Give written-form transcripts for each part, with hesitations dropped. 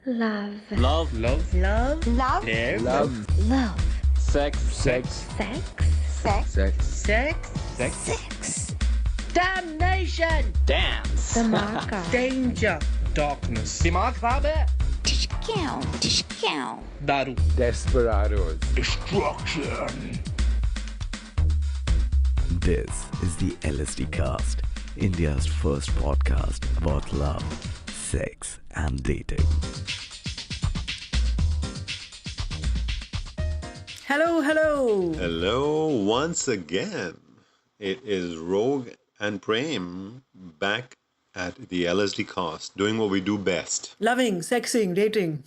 Love. Love. Love. Love. Love. Care. Love. Love. Sex. Sex. Sex. Sex. Sex. Sex. Sex. Sex. Damnation. Dance. Dhamaka. Danger. Darkness. दिमाग खराब है. Discount. दारू. Desperados. Destruction. This is the LSDcast, India's first podcast about love, sex, and dating. Hello. Hello once again. It is Rogue and Prem back at the LSDcast, doing what we do best. Loving, sexing, dating.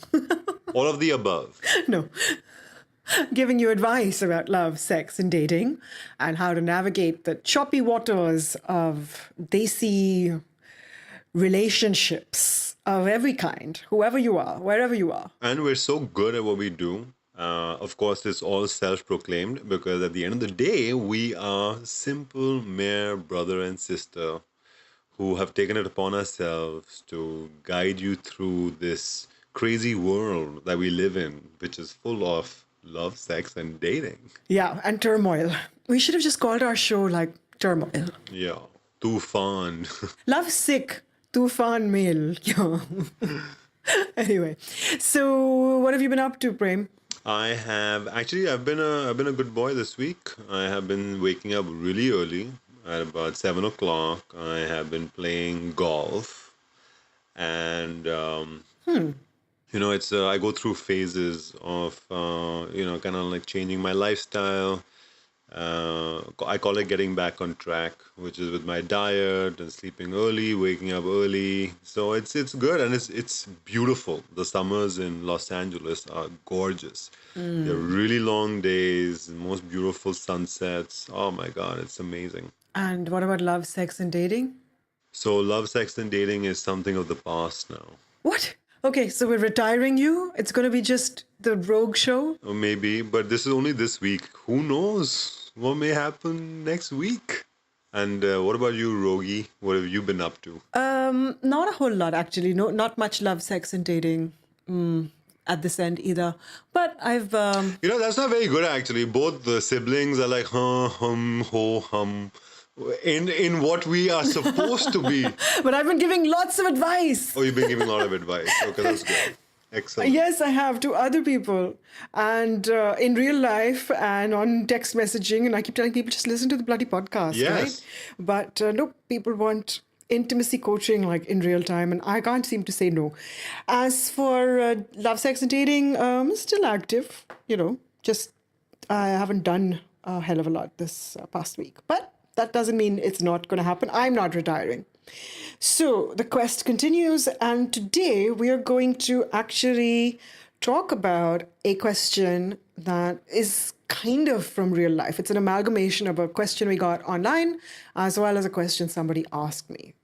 All of the above. No. Giving you advice about love, sex, and dating, and how to navigate the choppy waters of desi relationships of every kind, whoever you are, wherever you are. And we're so good at what we do. Of course, it's all self-proclaimed because at the end of the day, we are simple mere brother and sister who have taken it upon ourselves to guide you through this crazy world that we live in, which is full of love, sex, and dating. Yeah, and turmoil. We should have just called our show like Turmoil. Yeah, too fun. Love sick, tufan mail. Yeah. Anyway, so what have you been up to, Prem? I've been a good boy this week. I have been waking up really early at about 7 o'clock. I have been playing golf, and it's I go through phases of kind of like changing my lifestyle. I call it getting back on track, which is with my diet and sleeping early, waking up early. So it's good and it's beautiful. The summers in Los Angeles are gorgeous. They're really long days, most beautiful sunsets. Oh my God, it's amazing. And what about love, sex, and dating? So love, sex, and dating is something of the past now. What? Okay, so we're retiring you? It's going to be just the Rogue show? Or maybe, but this is only this week. Who knows what may happen next week? And what about you, Rogi? What have you been up to? Not a whole lot, actually. No, not much love, sex, and dating at this end either. But I've... That's not very good, actually. Both the siblings are like, hum, ho, hum. In what we are supposed to be. But I've been giving lots of advice. Oh, you've been giving a lot of advice. Okay, that's good. Excellent. Yes, I have, to other people. And in real life and on text messaging. And I keep telling people, just listen to the bloody podcast, Yes. right? But no, people want intimacy coaching like in real time. And I can't seem to say no. As for love, sex, and dating, still active. Just I haven't done a hell of a lot this past week. But that doesn't mean it's not going to happen. I'm not retiring. So the quest continues, and today we are going to actually talk about a question that is kind of from real life. It's an amalgamation of a question we got online as well as a question somebody asked me.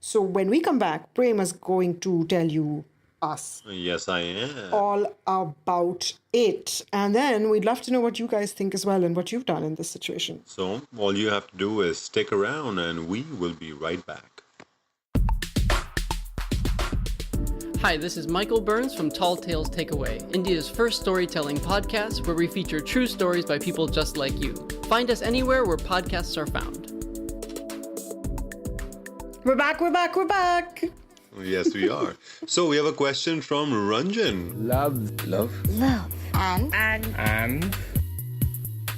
So when we come back, Prem is going to tell you us Yes, I am. all about it. And then we'd love to know what you guys think as well and what you've done in this situation. So all you have to do is stick around and we will be right back. Hi, this is Michael Burns from Tall Tales Takeaway, India's first storytelling podcast where we feature true stories by people just like you. Find us anywhere where podcasts are found. We're back. Yes, we are. So we have a question from Ranjan. Love. Love. And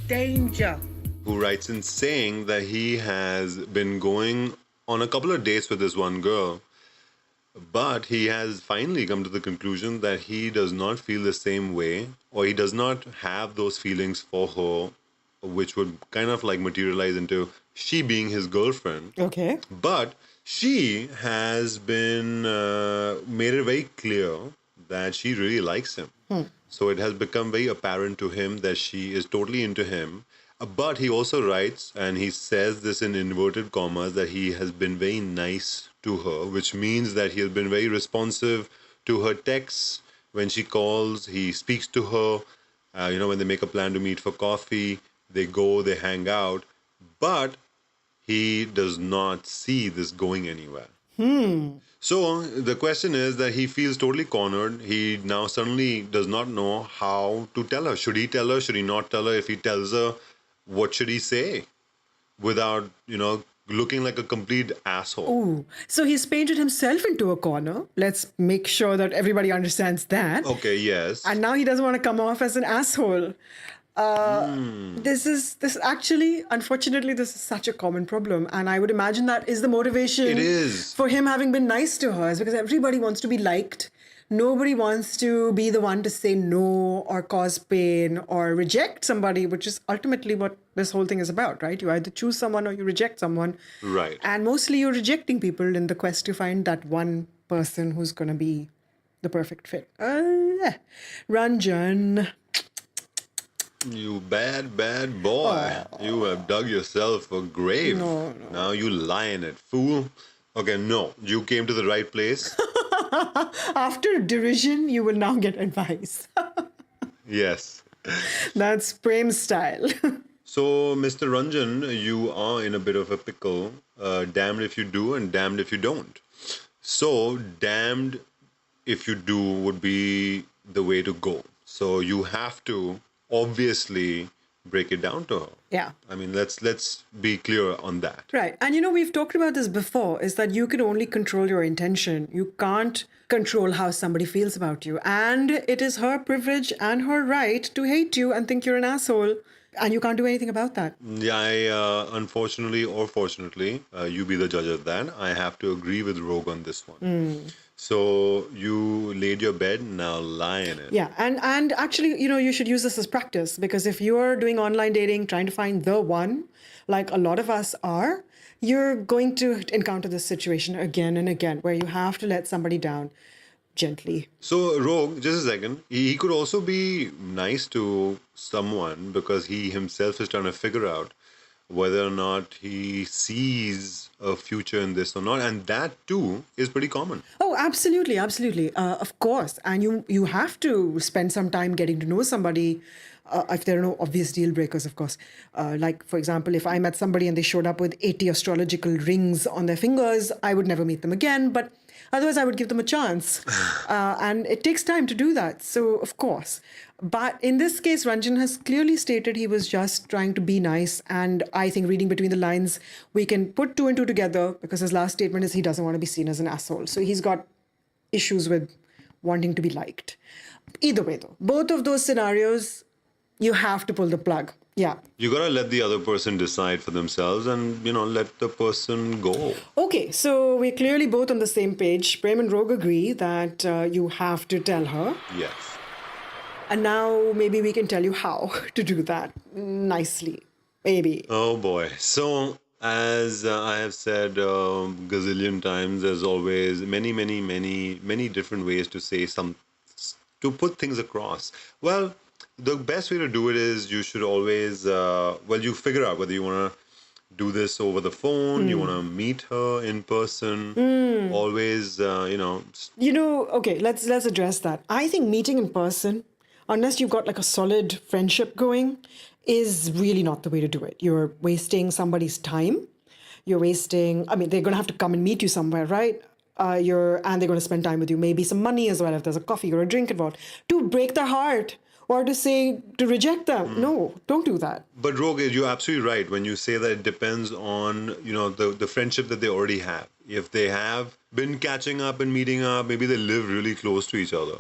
danger. Who writes in saying that he has been going on a couple of dates with this one girl, but he has finally come to the conclusion that he does not feel the same way, or he does not have those feelings for her, which would kind of like materialize into she being his girlfriend. Okay. But she has been made it very clear that she really likes him. So it has become very apparent to him that she is totally into him. But he also writes, and he says this in inverted commas, that he has been very nice to her, which means that he has been very responsive to her texts. When she calls, he speaks to her. When they make a plan to meet for coffee, they go, they hang out. But he does not see this going anywhere. So the question is that he feels totally cornered. He now suddenly does not know how to tell her. Should he tell her? Should he not tell her? If he tells her, what should he say without, looking like a complete asshole? Ooh. So he's painted himself into a corner. Let's make sure that everybody understands that. Okay, yes. And now he doesn't want to come off as an asshole. Unfortunately, this is such a common problem. And I would imagine that is the motivation It is. for him having been nice to her, is because everybody wants to be liked. Nobody wants to be the one to say no or cause pain or reject somebody, which is ultimately what this whole thing is about, right? You either choose someone or you reject someone. Right. And mostly you're rejecting people in the quest to find that one person who's going to be the perfect fit. Ranjan. You bad, bad boy. You have dug yourself a grave. No. Now you lie in it, fool. Okay, no. You came to the right place. After derision, you will now get advice. Yes. That's Prem's style. So, Mr. Ranjan, you are in a bit of a pickle. Damned if you do and damned if you don't. So, damned if you do would be the way to go. So, you have to obviously break it down to her. Yeah. I mean, let's be clear on that. Right. And we've talked about this before, is that you can only control your intention. You can't control how somebody feels about you. And it is her privilege and her right to hate you and think you're an asshole. And you can't do anything about that. Yeah, unfortunately or fortunately, you be the judge of that. I have to agree with Rogue on this one. So you laid your bed, now lie in it. Yeah. And actually, you should use this as practice, because if you're doing online dating, trying to find the one, like a lot of us are, you're going to encounter this situation again and again where you have to let somebody down gently. So, Rogue, just a second. He could also be nice to someone because he himself is trying to figure out whether or not he sees a future in this or not. And that, too, is pretty common. Oh, absolutely. Absolutely. Of course. And you have to spend some time getting to know somebody if there are no obvious deal breakers, of course. Like, for example, if I met somebody and they showed up with 80 astrological rings on their fingers, I would never meet them again. But otherwise, I would give them a chance. And it takes time to do that. So, of course. But in this case, Ranjan has clearly stated he was just trying to be nice. And I think reading between the lines, we can put two and two together, because his last statement is he doesn't want to be seen as an asshole. So he's got issues with wanting to be liked. Either way, though, both of those scenarios, you have to pull the plug. Yeah. You gotta let the other person decide for themselves and, let the person go. Okay, so we're clearly both on the same page. Prem and Rogue agree that you have to tell her. Yes. And now maybe we can tell you how to do that nicely. Maybe. Oh boy. So, as I have said gazillion times, there's always many different ways to say to put things across. Well, the best way to do it is you should always, you figure out whether you want to do this over the phone, you want to meet her in person, always, Okay, let's address that. I think meeting in person, unless you've got like a solid friendship going, is really not the way to do it. You're wasting somebody's time. They're going to have to come and meet you somewhere, right? And they're going to spend time with you, maybe some money as well, if there's a coffee or a drink involved, to break their heart. Or to reject them. No, don't do that. But Rogue, you're absolutely right when you say that it depends on, the friendship that they already have. If they have been catching up and meeting up, maybe they live really close to each other.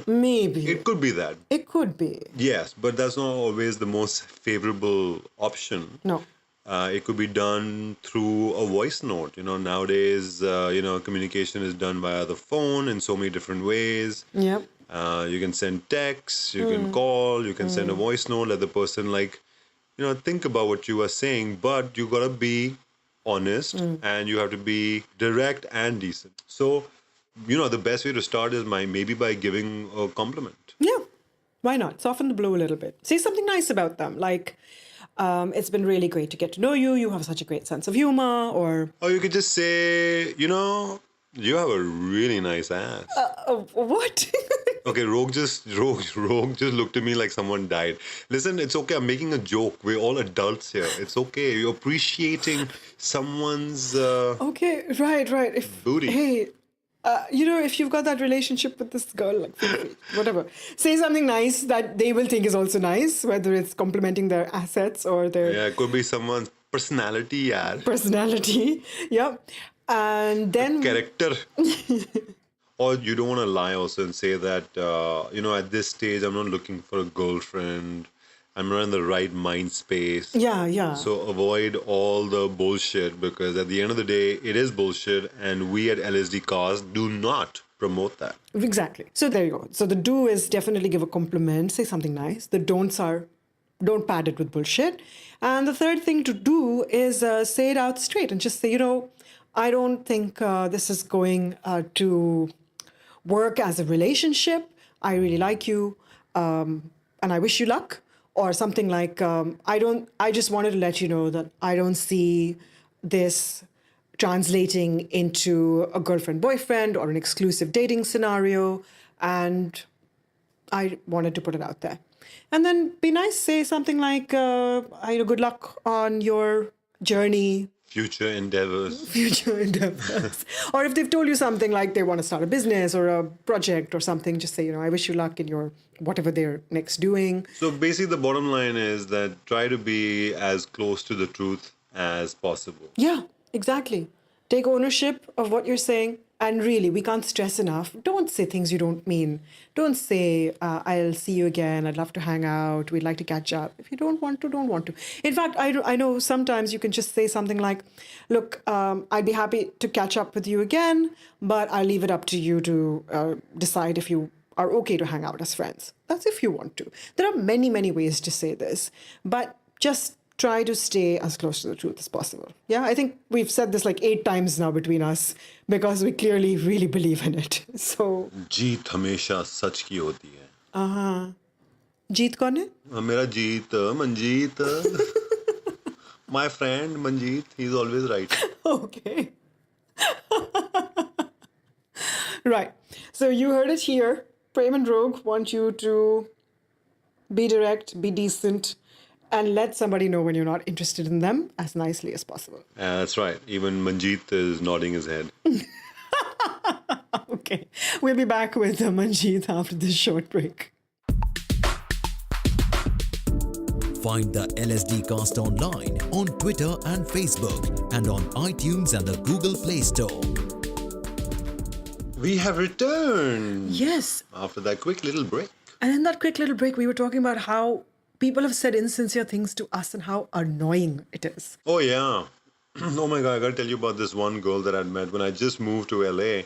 Maybe. It could be that. It could be. Yes, but that's not always the most favorable option. No. It could be done through a voice note. Nowadays, communication is done via the phone in so many different ways. Yep. You can send texts, you can call, you can send a voice note, let the person think about what you are saying, but you gotta be honest and you have to be direct and decent. So, the best way to start is maybe by giving a compliment. Yeah, why not? Soften the blow a little bit. Say something nice about them, like, it's been really great to get to know you, you have such a great sense of humor, or you could just say, you have a really nice ass. What? Okay, Rogue just looked at me like someone died. Listen, it's okay. I'm making a joke. We're all adults here. It's okay. You're appreciating someone's Okay, right. If booty. Hey, if you've got that relationship with this girl, like feel free, whatever, say something nice that they will think is also nice, whether it's complimenting their assets or their Yeah, it could be someone's personality, yaar. personality. Yeah, and then Character. Or you don't want to lie also and say that, at this stage, I'm not looking for a girlfriend. I'm not in the right mind space. yeah. So avoid all the bullshit because at the end of the day, it is bullshit. And we at LSDcast do not promote that. Exactly. So there you go. So the do is definitely give a compliment, say something nice. The don'ts are don't pad it with bullshit. And the third thing to do is say it out straight and just say, I don't think this is going to work as a relationship. I really like you, and I wish you luck. Or something like, I just wanted to let you know that I don't see this translating into a girlfriend-boyfriend or an exclusive dating scenario. And I wanted to put it out there. And then be nice, say something like, good luck on your journey. Future endeavors. Or if they've told you something like they want to start a business or a project or something, just say, I wish you luck in your whatever they're next doing. So basically the bottom line is that try to be as close to the truth as possible. Yeah, exactly. Take ownership of what you're saying. And really, we can't stress enough. Don't say things you don't mean. Don't say, I'll see you again. I'd love to hang out. We'd like to catch up. If you don't want to, don't want to. In fact, I know sometimes you can just say something like, look, I'd be happy to catch up with you again, but I'll leave it up to you to decide if you are okay to hang out as friends. That's if you want to. There are many, many ways to say this, but just try to stay as close to the truth as possible. Yeah, I think we've said this like 8 times now between us because we clearly really believe in it. So जीत हमेशा सच की होती है. जीत कौन है? मेरा जीत Manjeet. My friend Manjeet, he's always right. Okay. Right. So you heard it here. Prem and Rogue want you to be direct, be decent, and let somebody know when you're not interested in them as nicely as possible. That's right. Even Manjeet is nodding his head. Okay. We'll be back with Manjeet after this short break. Find the LSDcast online on Twitter and Facebook and on iTunes and the Google Play Store. We have returned. Yes. After that quick little break. And in that quick little break, we were talking about how people have said insincere things to us and how annoying it is. Oh, yeah. Oh, my God. I got to tell you about this one girl that I'd met when I just moved to LA.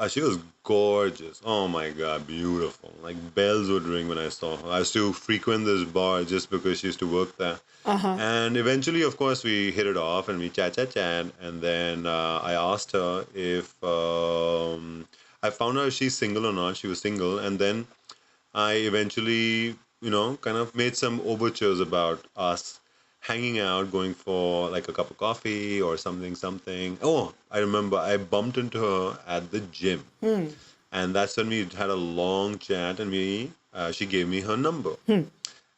She was gorgeous. Oh, my God. Beautiful. Like bells would ring when I saw her. I used to frequent this bar just because she used to work there. And eventually, of course, we hit it off and we chat. And then I asked her if I found out if she's single or not. She was single. And then I eventually, kind of made some overtures about us hanging out, going for like a cup of coffee or something. Oh, I remember I bumped into her at the gym. And that's when we had a long chat and she gave me her number.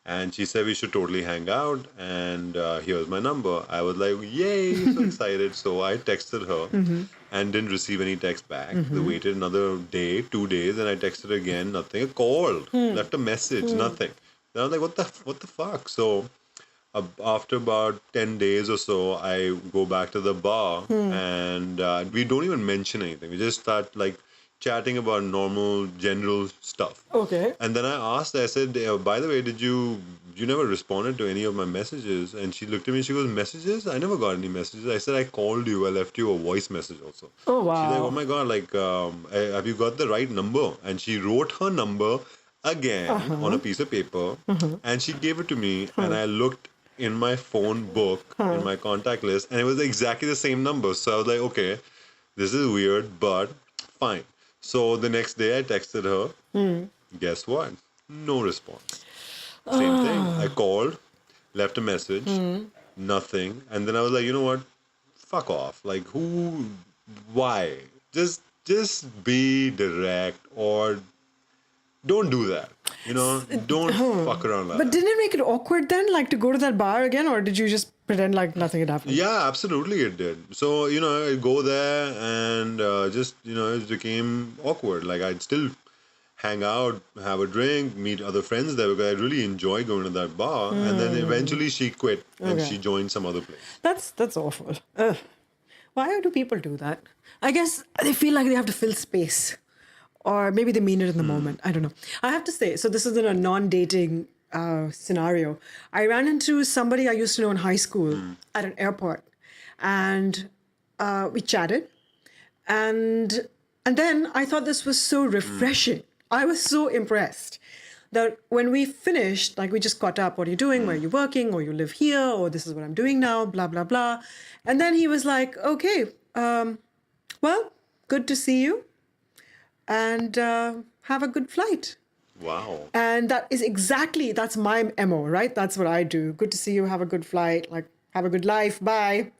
And she said we should totally hang out and here's my number. I was like, yay, so excited. So I texted her and didn't receive any text back. They waited another day, 2 days, and I texted again, nothing. I called, left a message, nothing. Then I was like, what the fuck? So after about 10 days or so, I go back to the bar and we don't even mention anything. We just start like chatting about normal general stuff. Okay. And then I asked her, I said, by the way, you never responded to any of my messages? And she looked at me, she goes, messages? I never got any messages. I said, I called you, I left you a voice message also. Oh, wow. She's like, oh my God, like, have you got the right number? And she wrote her number again on a piece of paper and she gave it to me and I looked in my phone book, in my contact list, and it was exactly the same number. So I was like, okay, this is weird, but fine. So the next day I texted her. Guess what? No response. Same thing. I called, left a message, nothing. And then I was like, you know what? Fuck off. Like, why? Just be direct or don't do that. Don't fuck around like But that. didn't it make it awkward then, like to go to that bar again, or did you just pretend like nothing had happened? Yeah, absolutely it did. So, I'd go there and it became awkward. Like, I'd still hang out, have a drink, meet other friends there because I really enjoy going to that bar. And then eventually she quit and she joined some other place. That's awful. Ugh. Why do people do that? I guess they feel like they have to fill space. Or maybe they mean it in the moment. I don't know. I have to say, so this is in a non-dating scenario. I ran into somebody I used to know in high school at an airport. And we chatted. And then I thought this was so refreshing. I was so impressed that when we finished, like we just caught up, what are you doing? Where are you working? Or you live here? Or this is what I'm doing now, blah, blah, blah. And then he was like, okay, well, good to see you. And have a good flight. Wow. And that's my MO, right? That's what I do. Good to see you, have a good flight, like have a good life, bye.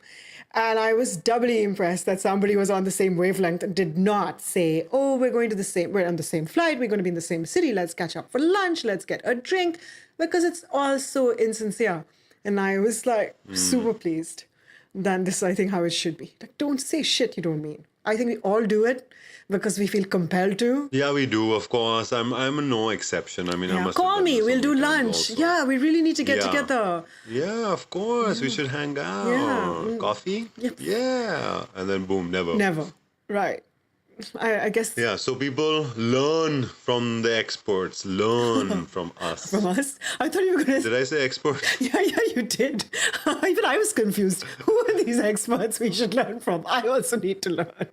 And I was doubly impressed that somebody was on the same wavelength and did not say, oh, we're on the same flight, we're going to be in the same city, let's catch up for lunch, let's get a drink, because it's all so insincere. And I was like super pleased. Then this is, I think, how it should be. Like, don't say shit you don't mean. I think we all do it because we feel compelled to. Yeah, we do, of course. I'm a no exception. I mean, I must have call done me, this we'll so do many times lunch. also. Yeah, we really need to get together. Yeah, of course. We should hang out. Yeah. Coffee? Yep. Yeah. And then boom, never. Never. Right. I guess Yeah, so people learn from the experts, learn from us. from us. I thought you were going to Did I say experts? Yeah, you did. Even I was confused. Who are these experts we should learn from? I also need to learn.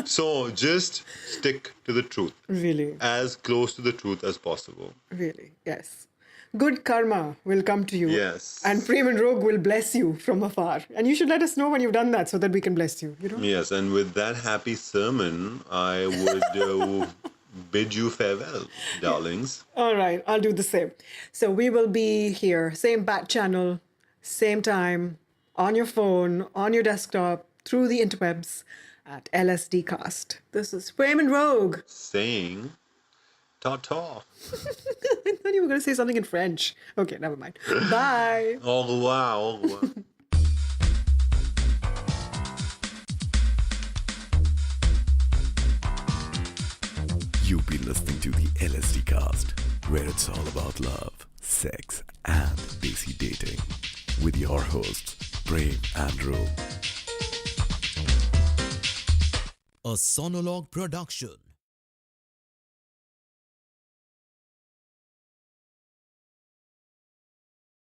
So just stick to the truth. Really, As close to the truth as possible. really, yes. Good karma will come to you. Yes. And Prem and Rogue will bless you from afar. And you should let us know when you've done that so that we can bless you. Yes, and with that happy sermon, I would bid you farewell, darlings. All right, I'll do the same. So we will be here, same bat channel, same time, on your phone, on your desktop, through the interwebs at LSDcast. This is Prem and Rogue. Saying ta-ta. I thought you were going to say something in French. Okay, never mind. Bye. Au revoir, au revoir. You've been listening to the LSDcast, where it's all about love, sex, and desi dating, with your hosts, Prem and Rogue. A Sonologue production.